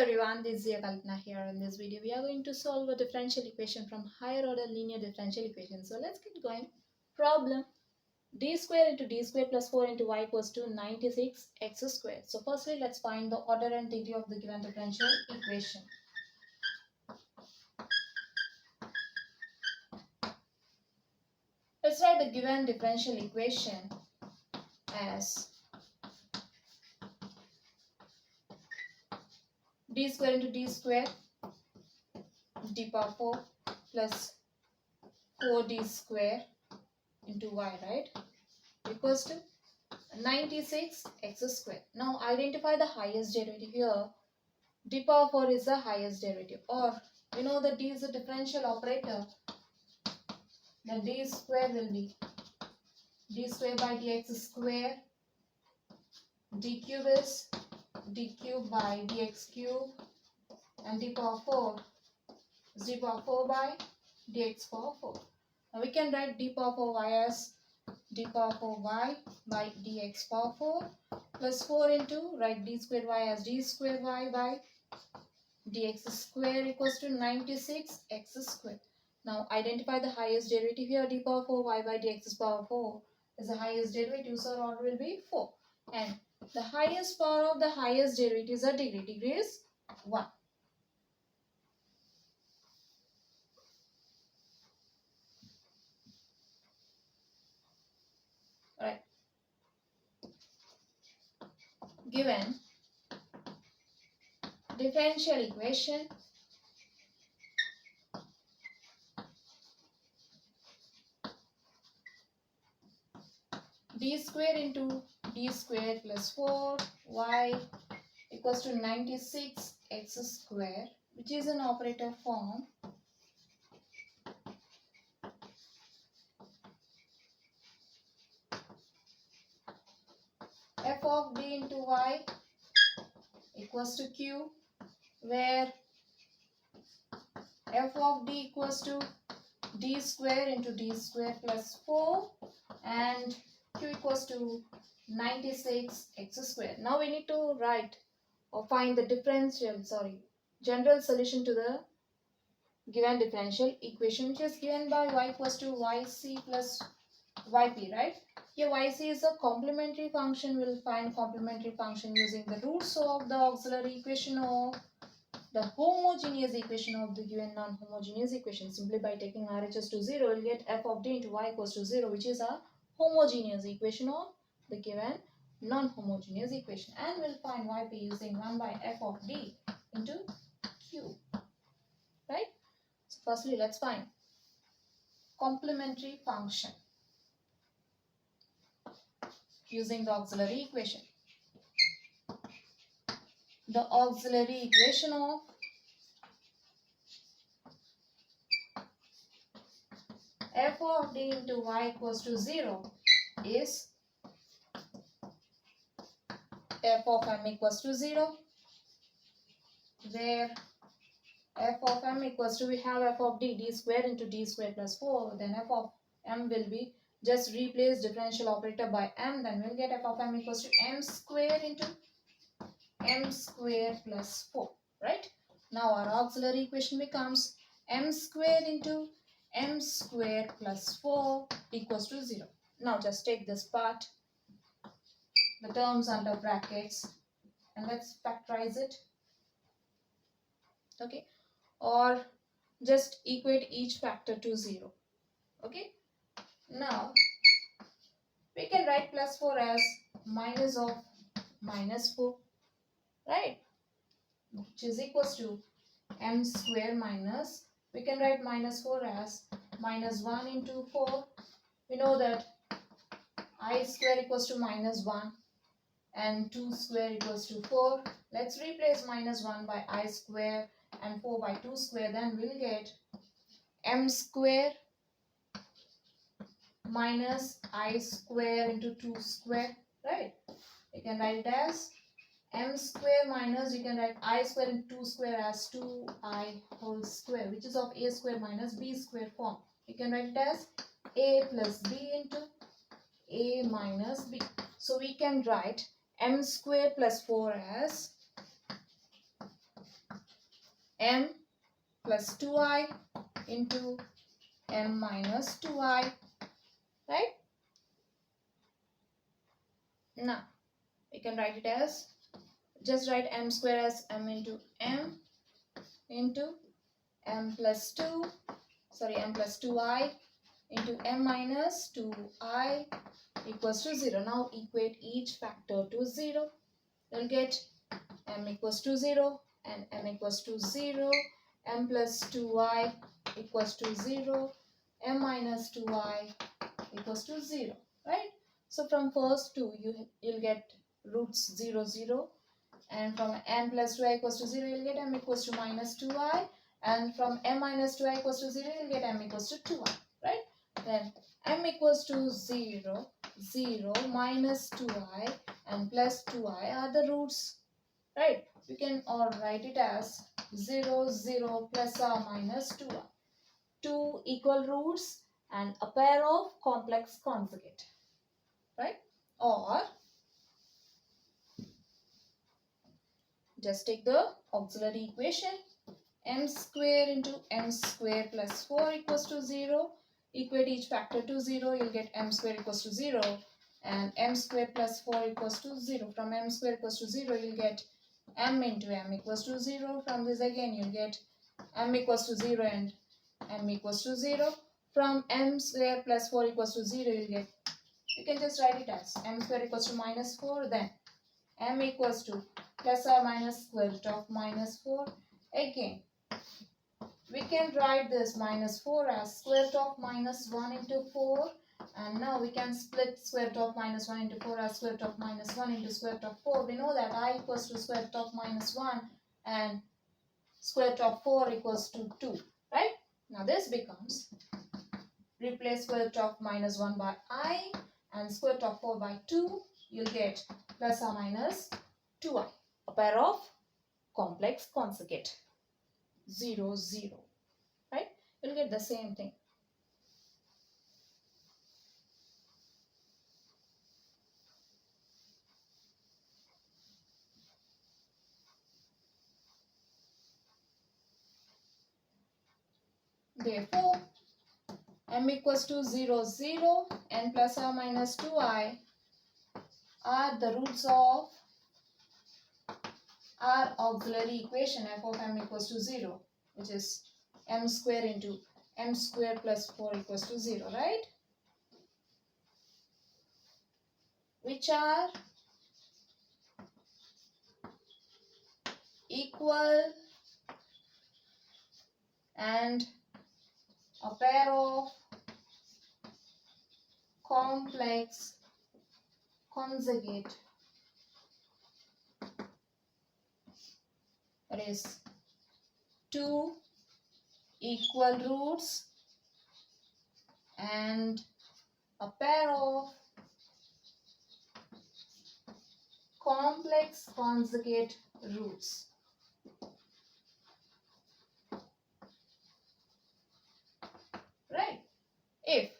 everyone, this is Chinnaiah Kalpana here. In this video, we are going to solve a differential equation from higher order linear differential equation. So let's get going. Problem: d square into d square plus 4 into y equals to 96x squared. So firstly, let's find the order and degree of the given differential equation. Let's write the given differential equation as d square into d square d power 4 plus 4d square into y, right, equals to 96x squared. Now identify the highest derivative here. D power 4 is the highest derivative, or we know that d is a differential operator. Then d square will be d square by dx square. D cube is d cube by dx cube, and d power 4 is d power 4 by dx power 4. Now we can write d power 4 y as d power 4 y by dx power 4 plus 4 into, write d square y as d square y by dx square equals to 96x squared. Now identify the highest derivative here. D power 4 y by dx power 4 is the highest derivative, so our order will be 4. And the highest power of the highest derivative is a degree. Degree is 1. Alright. Given differential equation d square into d square plus 4 y equals to 96x square, which is an operator form. F of d into y equals to q, where f of d equals to d square into d square plus 4 and q equals to 96x square. Now we need to write or find the general solution to the given differential equation, which is given by y equals to yc plus yp, right? Here yc is a complementary function. We'll find complementary function using the roots of the auxiliary equation or the homogeneous equation of the given non-homogeneous equation. Simply by taking RHS to 0, we'll get f of d into y equals to 0, which is a homogeneous equation of the given non-homogeneous equation. And we'll find yp using 1 by f of d into q, right? So firstly, let's find complementary function using the auxiliary equation. The auxiliary equation of f of d into y equals to 0 is f of m equals to 0, where f of m equals to, we have f of d square into d square plus 4, then f of m will be, just replace differential operator by m, then we'll get f of m equals to m square into m square plus 4, right? Now our auxiliary equation becomes m square into m square plus 4 equals to 0. Now just take this part, the terms under brackets, and let's factorize it, okay? Or just equate each factor to 0, okay? Now we can write plus 4 as minus of minus 4, right, which is equals to m square minus, we can write minus 4 as minus 1 into 4. We know that I square equals to minus 1 and 2 square equals to 4. Let's replace minus 1 by I square and 4 by 2 square. Then we'll get m square minus I square into 2 square, right? You can write it as m square minus, you can write I square into 2 square as 2i whole square, which is of a square minus b square form. You can write it as a plus b into a minus b. So we can write m square plus 4 as m plus 2i into m minus 2i, right? Now we can write it as, just write m square as m into m plus 2i into m minus 2i equals to 0. Now equate each factor to 0. You'll get m equals to 0 and m equals to 0, m plus 2i equals to 0, m minus 2i equals to 0, right? So from first two, you'll get roots 0, 0, and from m plus 2i equals to 0, you'll get m equals to minus 2i, and from m minus 2i equals to 0, you'll get m equals to 2i, right? Then m equals to 0, 0, minus 2i, and plus 2i are the roots, right? You can all write it as 0, 0, plus or minus 2i. Two equal roots and a pair of complex conjugate, right? Or just take the auxiliary equation, m square into m square plus 4 equals to 0. Equate each factor to 0, you'll get m square equals to 0 and m square plus 4 equals to 0. From m square equals to 0, you'll get m into m equals to 0. From this again, you'll get m equals to 0 and m equals to 0. From m square plus 4 equals to 0, you can just write it as m square equals to minus 4, then m equals to plus or minus square root of minus 4. Again, we can write this minus 4 as square root of minus 1 into 4. And now we can split square root of minus 1 into 4 as square root of minus 1 into square root of 4. We know that I equals to square root of minus 1 and square root of 4 equals to 2, right? Now this becomes, replace square root of minus 1 by I and square root of 4 by 2. You'll get plus or minus 2i, a pair of complex conjugate, 0, 0, right? You'll get the same thing. Therefore, m equals to 0, 0 and plus or minus 2i are the roots of our auxiliary equation f of m equals to 0, which is m square into m square plus 4 equals to 0, right? Which are equal and a pair of complex conjugate, that is two equal roots and a pair of complex conjugate roots. Right? If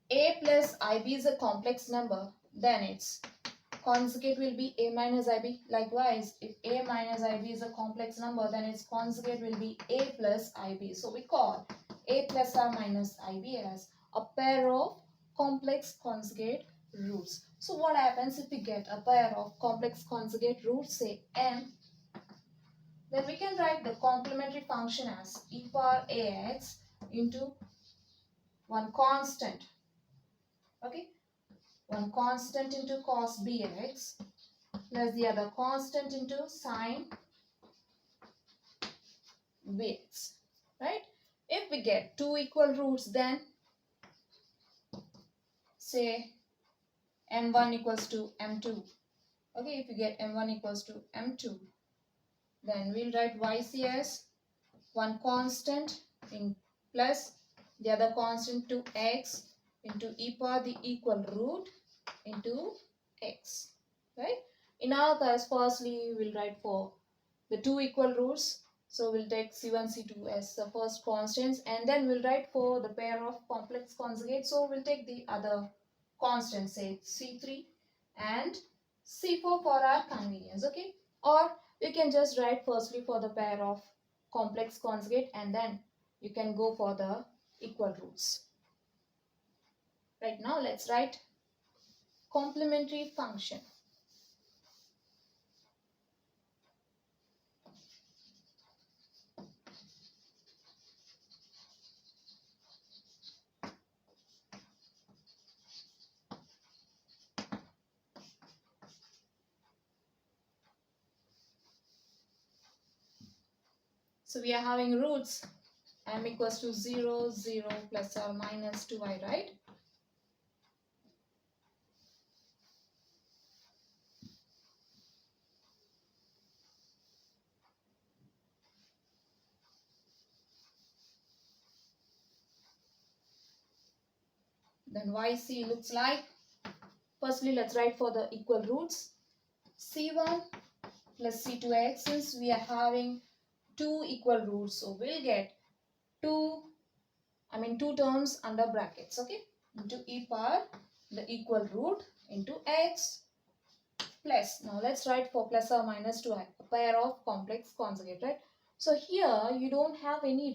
a plus ib is a complex number, then its conjugate will be a minus ib. Likewise, if a minus ib is a complex number, then its conjugate will be a plus ib. So we call a plus or minus ib as a pair of complex conjugate roots. So what happens if we get a pair of complex conjugate roots, say m, then we can write the complementary function as e power ax into one constant, okay, one constant into cos bx plus the other constant into sine bx, right? If we get two equal roots, then say m1 equals to m2, okay, if you get m1 equals to m2, then we'll write yc as one constant in plus the other constant to x into e power the equal root into x, right? In our case, firstly we'll write for the two equal roots, so we'll take c1 c2 as the first constants, and then we'll write for the pair of complex conjugates, so we'll take the other constants, say c3 and c4 for our convenience, okay? Or You can just write firstly for the pair of complex conjugate and then you can go for the equal roots. Right now let's write complementary function. So we are having roots m equals to 0, 0 plus or minus 2i, right? Then yc looks like, firstly let's write for the equal roots. c1 plus c2x, since we are having two equal roots, so we'll get two terms under brackets, okay? Into e power the equal root into x plus, now let's write for plus or minus 2i, a pair of complex conjugate, right? So here you don't have any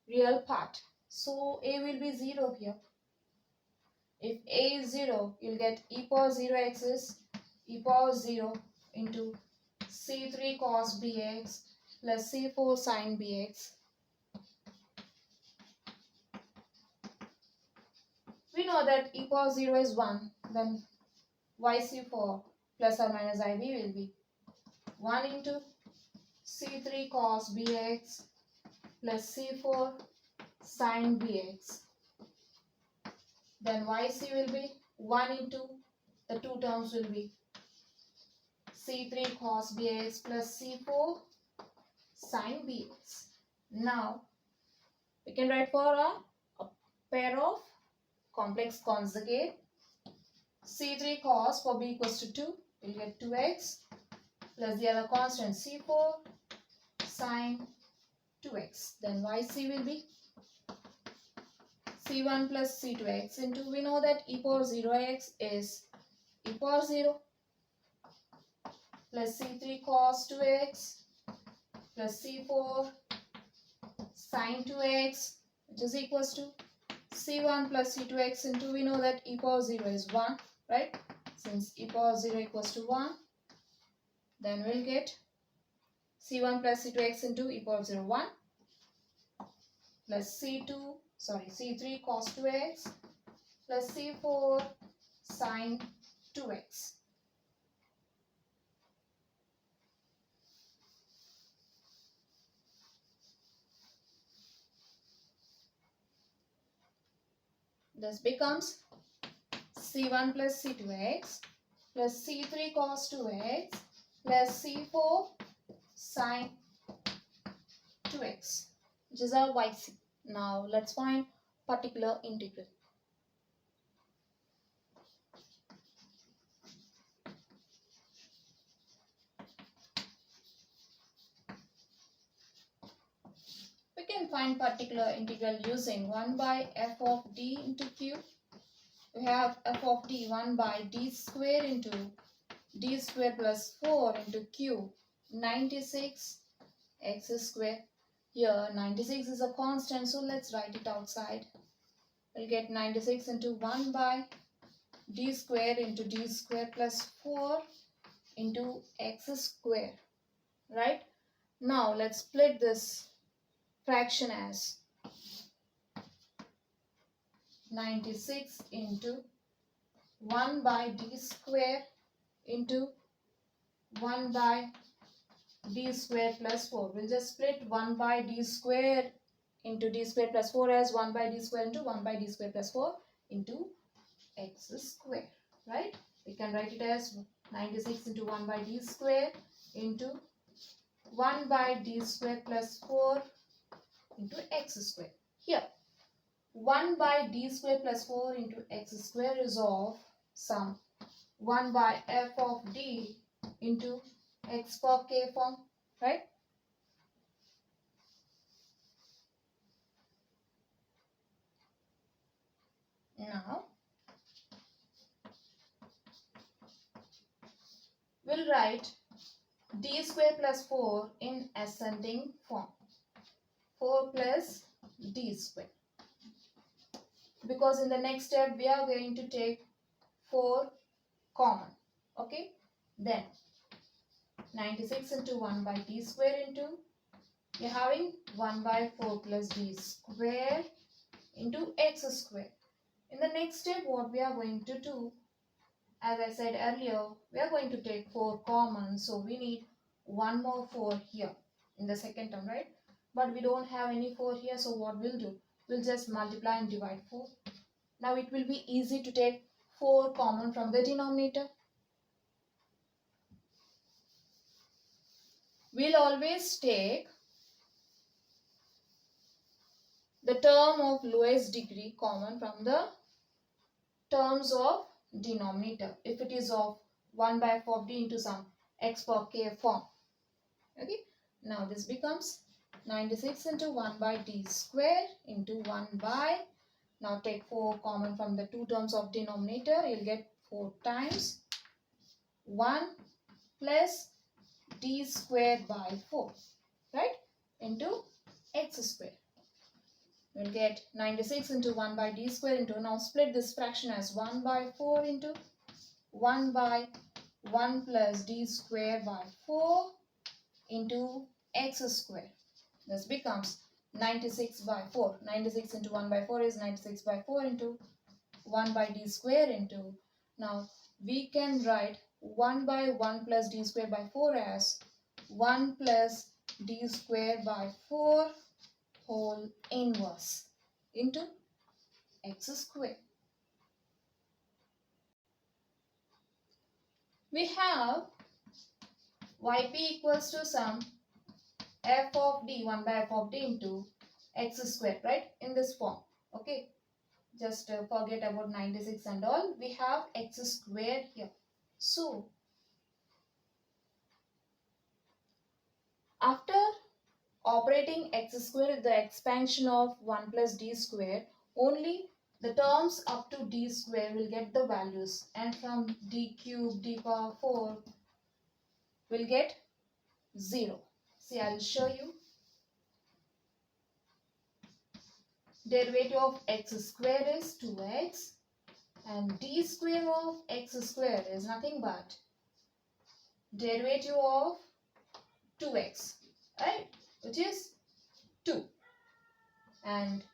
real part, so a will be 0 here. If a is 0, you'll get e power 0x is e power 0 into c3 cos bx plus c4 sin bx. We know that e power 0 is 1, then yc4 plus or minus ib will be 1 into c3 cos bx plus c4 sin bx. Then yc will be 1 into, the two terms will be c3 cos bx plus c4 sin bx. Now we can write for a pair of complex conjugate. c3 cos for b equals to 2, we'll get 2x plus the other constant c4 sin 2x. Then yc will be c1 plus c2x into, we know that e power 0x is e power 0 plus c3 cos 2x plus c4 sin 2x, which is equals to c1 plus c2x into, we know that e power 0 is 1, right? Since e power 0 equals to 1, then we'll get c1 plus c2x into e power 0 1 plus c3 cos 2x plus c4 sin 2x. This becomes c1 plus c2x plus c3 cos 2x plus c4 sin 2x, which is our yc. Now let's find particular integral. We can find particular integral using 1 by f of d into q. We have f of d 1 by d square into d square plus 4 into q 96 x square. Here 96 is a constant, so let's write it outside. We'll get 96 into 1 by d square into d square plus 4 into x square, right? Now let's split this fraction as 96 into 1 by d square into 1 by d square plus 4. We'll just split 1 by d square into d square plus 4 as 1 by d square into 1 by d square plus 4 into x square, right? We can write it as 96 into 1 by d square into 1 by d square plus 4 into x square. Here 1 by d square plus 4 into x square is of sum 1 by f of d into x power k form, right? Now we'll write d square plus 4 in ascending form. 4 plus d square. Because in the next step we are going to take 4 common. Okay. Then 96 into 1 by d square into, you're having 1 by 4 plus d square into x square. In the next step what we are going to do, as I said earlier, we are going to take 4 common. So we need one more 4 here in the second term, right? But we don't have any 4 here. So what we'll do, we'll just multiply and divide 4. Now it will be easy to take 4 common from the denominator. We'll always take the term of lowest degree common from the terms of denominator if it is of 1 by 4d into some x power k form. Okay. Now this becomes 96 into 1 by d square into 1 by, now take 4 common from the two terms of denominator, you'll get 4 times 1 plus d square by 4, right, into x square. We'll get 96 into 1 by d square into, now split this fraction as 1 by 4 into 1 by 1 plus d square by 4 into x square. This becomes 96 by 4. 96 into 1 by 4 is 96 by 4 into 1 by d square into, now we can write 1 by 1 plus d square by 4 as 1 plus d square by 4 whole inverse into x square. We have yp equals to some f of d, 1 by f of d into x square, right, in this form. Okay, just forget about 96 and all. We have x square here. So after operating x square with the expansion of 1 plus d square, only the terms up to d square will get the values, and from d cube, d power 4 will get 0. See, I will show you. Derivative of x square is 2x and d square of x square is nothing but derivative of 2x, right, which is 2, and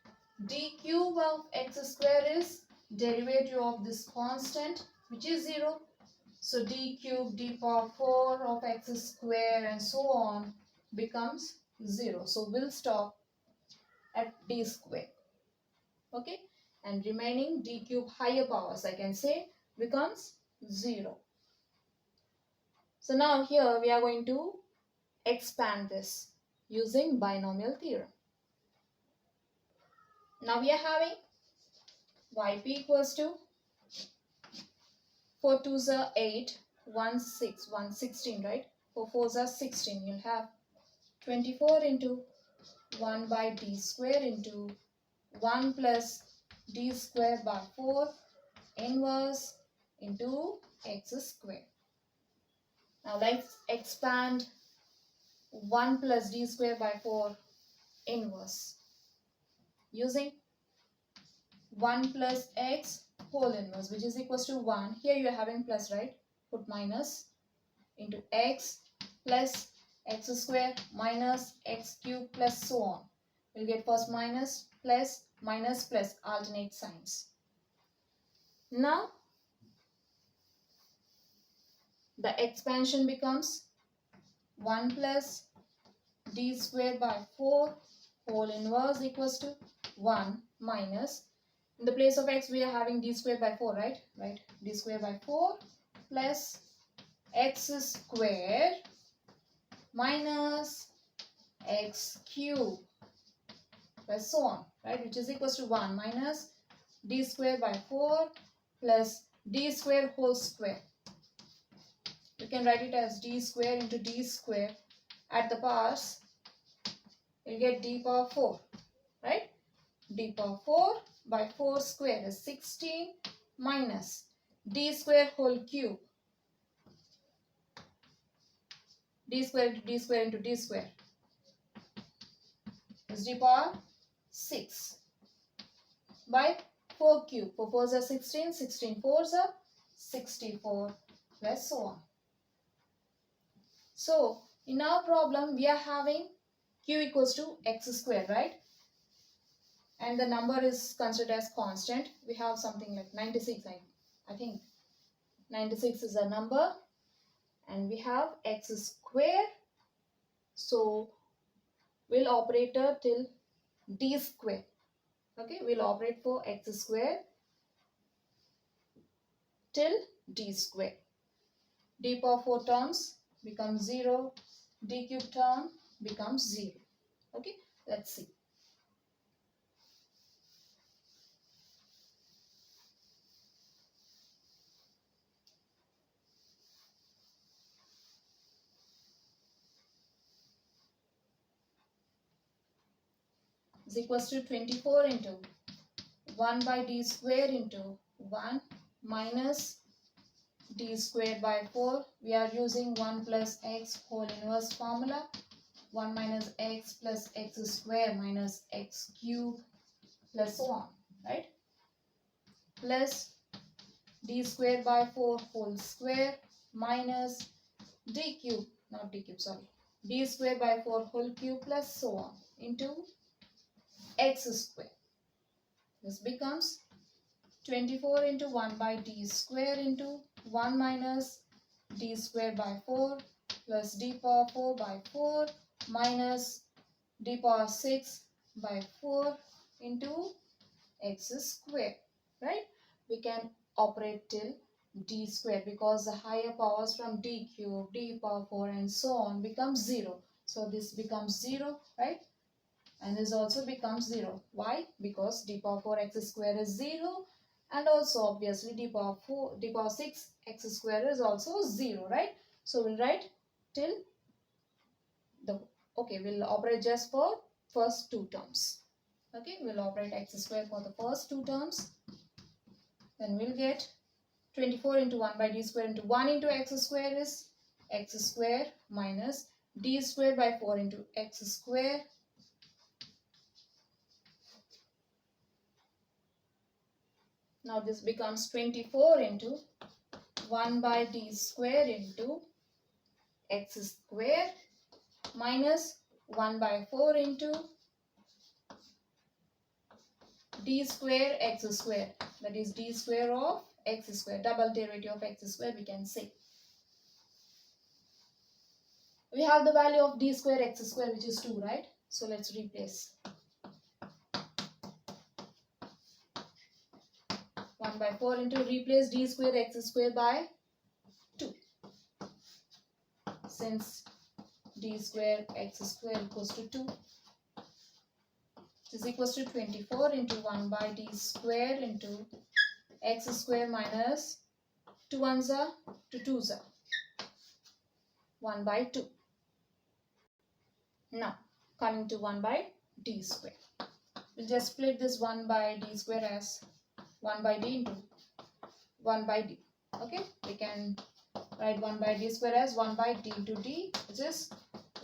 d cube of x square is derivative of this constant which is 0. So d cube, d power 4 of x square and so on becomes 0. So we'll stop at d square. Okay, and remaining d cube higher powers, I can say, becomes 0. So now here we are going to expand this using binomial theorem. Now we are having yp equals to 4 2s are 8, 1 6, 1 16, right? 4 4s are 16. You'll have 24 into 1 by d square into 1 plus d square by 4 inverse into x square. Now let's expand 1 plus d square by 4 inverse using 1 plus x whole inverse, which is equals to 1. Here you are having plus, right? Put minus into x plus x square minus x cube plus so on. We'll get first minus plus alternate signs. Now the expansion becomes 1 plus d square by 4 whole inverse equals to 1 minus, in the place of x we are having d square by 4, right? Right, d square by 4 plus x square minus x cube plus so on, right, which is equals to 1 minus d square by 4 plus d square whole square. You can write it as d square into d square. At the powers, you'll get d power 4, right? D power 4 by 4 square is 16 minus d square whole cube d square into d square into d square is d power 6 by 4 cube. 4 4s are 16, 16 4s are 64 plus so on. So in our problem we are having q equals to x square, right? And the number is considered as constant. We have something like 96, I think 96 is a number, and we have x square. So we'll operate till d square. Okay, we'll operate for x square till d square. D power 4 terms becomes 0. D cube term becomes 0. Okay, let's see. Is equals to 24 into 1 by d square into 1 minus d square by 4. We are using 1 plus x whole inverse formula. 1 minus x plus x square minus x cube plus so on, right? Plus d square by 4 whole square minus d cube, not d cube, sorry, d square by 4 whole cube plus so on into x square. This becomes 24 into 1 by d square into 1 minus d square by 4 plus d power 4 by 4 minus d power 6 by 4 into x square, right? We can operate till d square because the higher powers from d cube, d power 4 and so on becomes 0. So this becomes 0, right? And this also becomes 0. Why? Because d power 4 x square is 0, and also obviously d power 6 x square is also 0, right? So we'll write till the, okay, we'll operate just for first two terms. Okay, we'll operate x square for the first two terms. Then we'll get 24 into 1 by d square into 1 into x square is x square minus d square by 4 into x square Now this becomes 24 into 1 by d square into x square minus 1 by 4 into d square x square. That is d square of x square. Double derivative of x square we can say. We have the value of d square x square, which is 2, right? So let's replace. 1 by 4 into replace d square x square by 2. Since d square x square equals to 2, is equals to 24 into 1 by d square into x square minus 2 ones are 2 twos are 1 by 2. Now coming to 1 by d square. We'll just split this 1 by d square as 1 by d into 1 by d. Okay, we can write 1 by d square as 1 by d into d, which is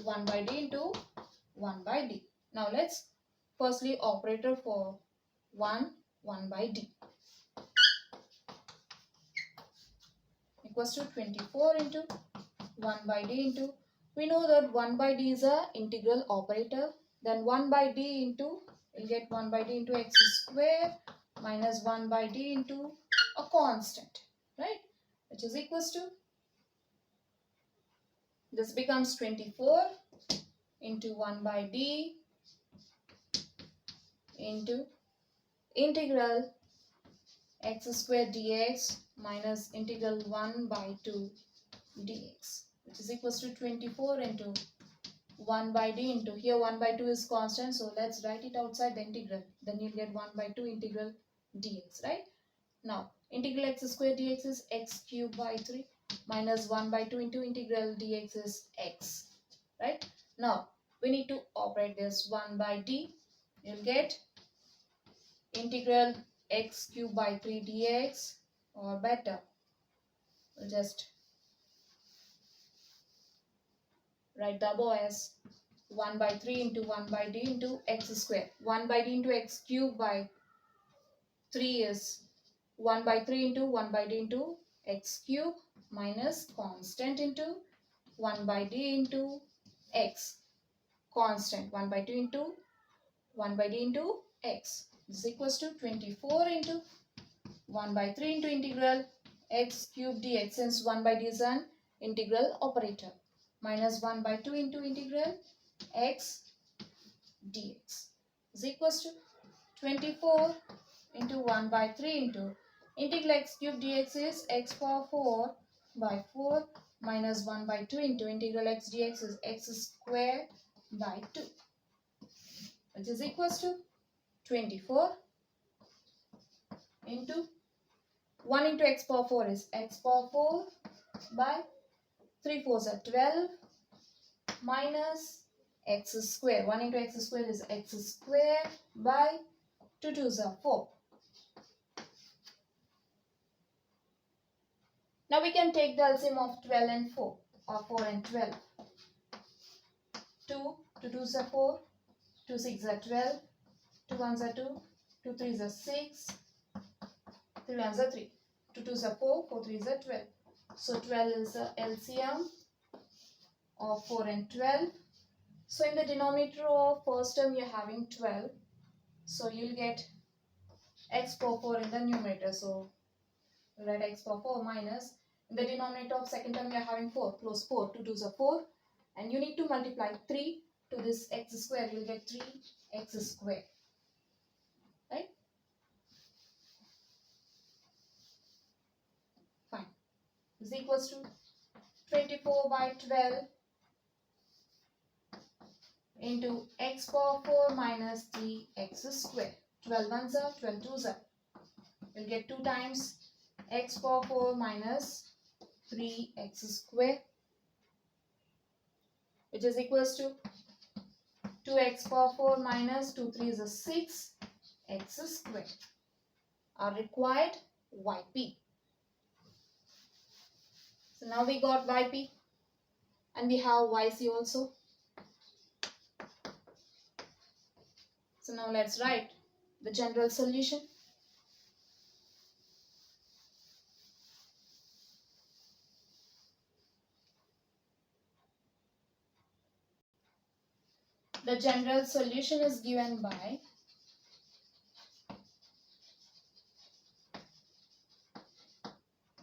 1 by d into 1 by d. Now let's firstly operator for 1 by d equals to 24 into 1 by d into, we know that 1 by d is a integral operator, then 1 by d into, we'll get 1 by d into x square minus 1 by d into a constant, right, which is equals to, this becomes 24 into 1 by d into integral x square dx minus integral 1 by 2 dx, which is equals to 24 into 1 by d into, here 1 by 2 is constant, so let's write it outside the integral. Then you'll get 1 by 2 integral dx, right? Now integral x square dx is x cube by 3 minus 1 by 2 into integral dx is x, right? Now we need to operate this 1 by d. You'll get integral x cube by 3 dx, or better, we'll just write the above as 1 by 3 into 1 by d into x square. 1 by d into x cube by 3 is 1 by 3 into 1 by d into x cube minus constant into 1 by d into x. Constant 1 by 2 into 1 by d into x. This is equals to 24 into 1 by 3 into integral x cube dx, since 1 by d is an integral operator, minus 1 by 2 into integral x dx is equals to 24 into 1 by 3 into integral x cube dx is x power 4 by 4 minus 1 by 2 into integral x dx is x square by 2, which is equals to 24 into 1 into x power 4 is x power 4 by 3 4s are 12 minus x square. 1 into x square is x square by 2 2s are 4. Now we can take the LCM of 12 and 4, or 4 and 12. 2, 2 2s are 4, 2 6 are 12, 2 1s are 2, 2 3s are 6, 3 1s are 3, 2 2s are 4, 4 3s are 12. So 12 is the LCM of 4 and 12. So in the denominator of first term you are having 12. So you will get x power 4 in the numerator. So write x power 4 minus, in the denominator of second term you are having 4, close 4, 2 2s are 4, and you need to multiply 3 to this x square, you will get 3x square, right? Fine. This is equals to 24 by 12 into x power 4 minus 3x square. 12 ones are, 12 twos are. You'll get 2 times x power 4 minus 3x square, which is equals to 2x power 4 minus 2 3 is a 6x square. Our required yp. So now we got yp and we have yc also. So now let's write the general solution. The general solution is given by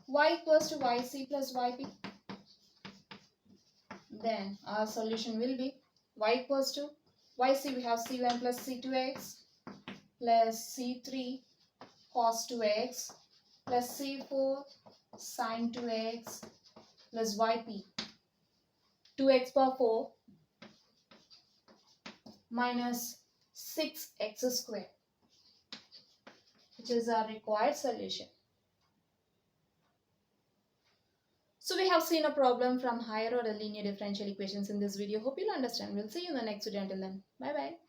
y equals to yc plus yp. Then our solution will be y equals to yc, we have c1 plus c2x plus c3 cos 2x plus c4 sin 2x plus yp 2x power 4 minus 6x square, which is our required solution. So we have seen a problem from higher order linear differential equations in this video. Hope you'll understand. We'll see you in the next video. Until then, bye bye.